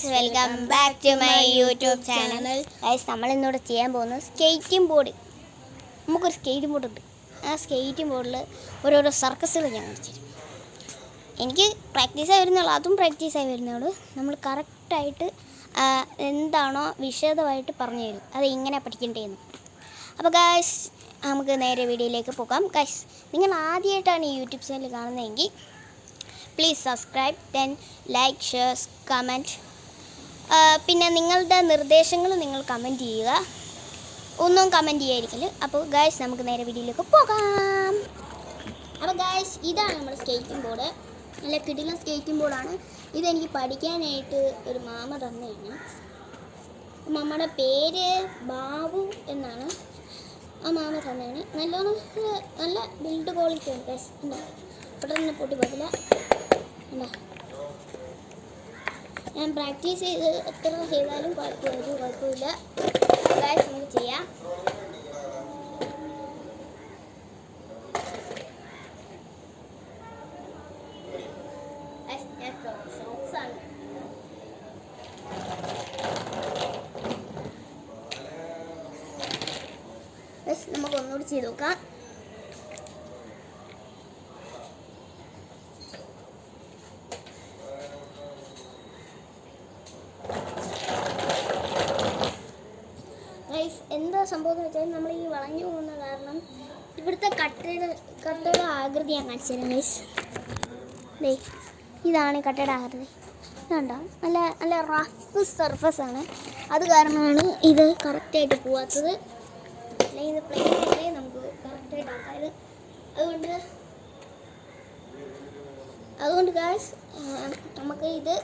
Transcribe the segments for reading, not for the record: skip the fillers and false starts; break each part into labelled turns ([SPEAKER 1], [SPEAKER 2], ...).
[SPEAKER 1] Guys, welcome back to my YouTube channel. Guys, നമ്മളിന്നോട് ചെയ്യാൻ പോകുന്നത് സ്കേറ്റിംഗ് ബോർഡ്. നമുക്കൊരു സ്കേറ്റിംഗ് ബോർഡ് ഉണ്ട്. ആ സ്കേറ്റിംഗ് ബോർഡിൽ ഓരോരോ സർക്കസുകൾ ഞാൻ കാണിച്ചു തരും. എനിക്ക് പ്രാക്ടീസായി വരുന്നുള്ളൂ, അതും പ്രാക്ടീസായി വരുന്നുള്ളൂ. നമ്മൾ കറക്റ്റായിട്ട് എന്താണോ വിശദമായിട്ട് പറഞ്ഞു തരും, അത് ഇങ്ങനെ പഠിക്കേണ്ടതെന്ന്. അപ്പോൾ ഗൈസ്, നമുക്ക് നേരെ വീഡിയോയിലേക്ക് പോകാം. ഗൈസ്, നിങ്ങൾ ആദ്യമായിട്ടാണ് ഈ യൂട്യൂബ് ചാനൽ കാണുന്നതെങ്കിൽ please subscribe, then like, share, comment. പിന്നെ നിങ്ങളുടെ നിർദ്ദേശങ്ങൾ നിങ്ങൾ കമൻറ്റ് ചെയ്യുക. ഒന്നും കമൻറ്റ് ചെയ്യാതിരിക്കല്. അപ്പോൾ ഗൈസ്, നമുക്ക് നേരെ വീഡിയോയിലേക്ക് പോകാം. അപ്പോൾ ഗൈസ്, ഇതാണ് നമ്മുടെ സ്കേറ്റിംഗ് ബോർഡ്. നല്ല കിടിലൻ സ്കേറ്റിംഗ് ബോർഡാണ്. ഇതെനിക്ക് പഠിക്കാനായിട്ട് ഒരു മാമ തന്നെയാണ്. മാമയുടെ പേര് ബാബു എന്നാണ്. ആ മാമ തന്നെയാണ്. നല്ല ബിൽഡ് ക്വാളിറ്റി ഉണ്ട് ഗൈസ്. ഉണ്ടോ? പെട്ടെന്ന് പൊട്ടി പോകില്ല. ഉണ്ടോ? ഞാൻ പ്രാക്ടീസ് ചെയ്ത് എത്ര ചെയ്താലും കുഴപ്പമില്ല. ഗൈസ്, നമുക്ക് ചെയ്യാം. നമുക്ക് ഒന്നുകൂടി ചെയ്ത് നോക്കാം. എന്താ സംഭവം എന്ന് വെച്ചാൽ, നമ്മൾ ഈ വളഞ്ഞു പോകുന്ന കാരണം ഇവിടുത്തെ കട്ടയുടെ ആകൃതി ഞാൻ കാണിച്ചു തരാം ഗൈസ്. ഇതാണ് കട്ടയുടെ ആകൃതി. ഇതുണ്ടോ? നല്ല റഫ് സർഫസാണ്. അത് കാരണമാണ് ഇത് കറക്റ്റായിട്ട് പോവാത്തത്. അല്ലെങ്കിൽ ഇത് പ്ലെയിനായിട്ട് നമുക്ക് കറക്റ്റായിട്ട് ആക്കാറ്. അതുകൊണ്ട് ഗൈസ്, നമുക്ക് ഇത്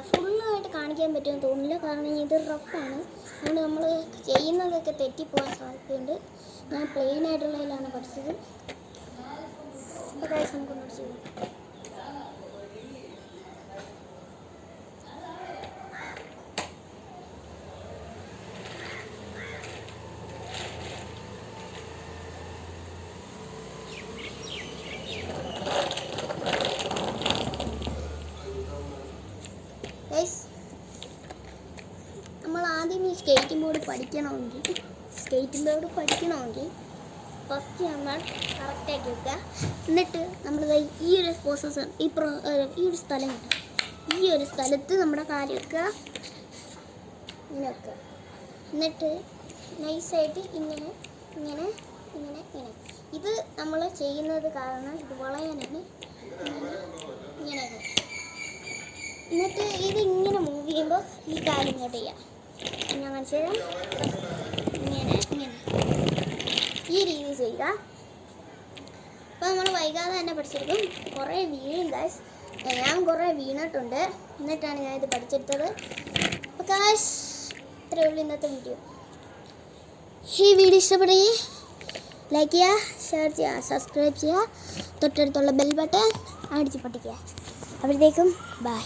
[SPEAKER 1] ഫുള്ളായിട്ട് കാണിക്കാൻ പറ്റുമെന്ന് തോന്നുന്നില്ല. കാരണം ഇത് റഫാണ്. അതുകൊണ്ട് നമ്മൾ ചെയ്യുന്നതൊക്കെ തെറ്റിപ്പോകാൻ സാധ്യതയുണ്ട്. ഞാൻ പ്ലെയിൻ ആയിട്ടുള്ളതിലാണ് പഠിച്ചത്. അപ്പോൾ ഗൈസ്, നമുക്കൊന്ന് ചെയ്യാം. നമ്മൾ ആദ്യം ഈ സ്കേറ്റിംഗ് ബോർഡ് പഠിക്കണമെങ്കിൽ ഫസ്റ്റ് നമ്മൾ കറക്റ്റാക്കി വെക്കുക. എന്നിട്ട് നമ്മൾ ഈ ഒരു പ്രോസസ്സ് ഈ ഒരു സ്ഥലം കിട്ടും. ഈ ഒരു സ്ഥലത്ത് നമ്മുടെ കാല് വെക്കുക, ഇങ്ങനെ വെക്കുക. എന്നിട്ട് നൈസായിട്ട് ഇങ്ങനെ ഇത് നമ്മൾ ചെയ്യുന്നത് കാരണം ഇത് വളയാനാണ്. ഇങ്ങനെ എന്നിട്ട് ഇതിങ്ങനെ മൂവ് ചെയ്യുമ്പോൾ ഈ കാല് ഇങ്ങോട്ട് ചെയ്യാം. ഞാൻ കാണിച്ചു തരാം. ഇങ്ങനെ ഈ രീതി ചെയ്യുക. അപ്പോൾ നമ്മൾ വൈകാതെ തന്നെ പഠിച്ചെടുക്കും. കുറേ വീഴും ഗൈസ്. ഞാൻ കുറേ വീണിട്ടുണ്ട്. എന്നിട്ടാണ് ഞാനിത് പഠിച്ചെടുത്തത്. അപ്പോൾ ഗൈസ്, ഇത്രയേ ഉള്ളൂ ഇന്നത്തെ വീഡിയോ. ഈ വീഡിയോ ഇഷ്ടപ്പെടുകയും ലൈക്ക് ചെയ്യുക, ഷെയർ ചെയ്യുക, സബ്സ്ക്രൈബ് ചെയ്യുക, തൊട്ടടുത്തുള്ള ബെൽ ബട്ടൺ അടിച്ച് പൊട്ടിക്കുക. അപ്പോഴത്തേക്കും ബൈ.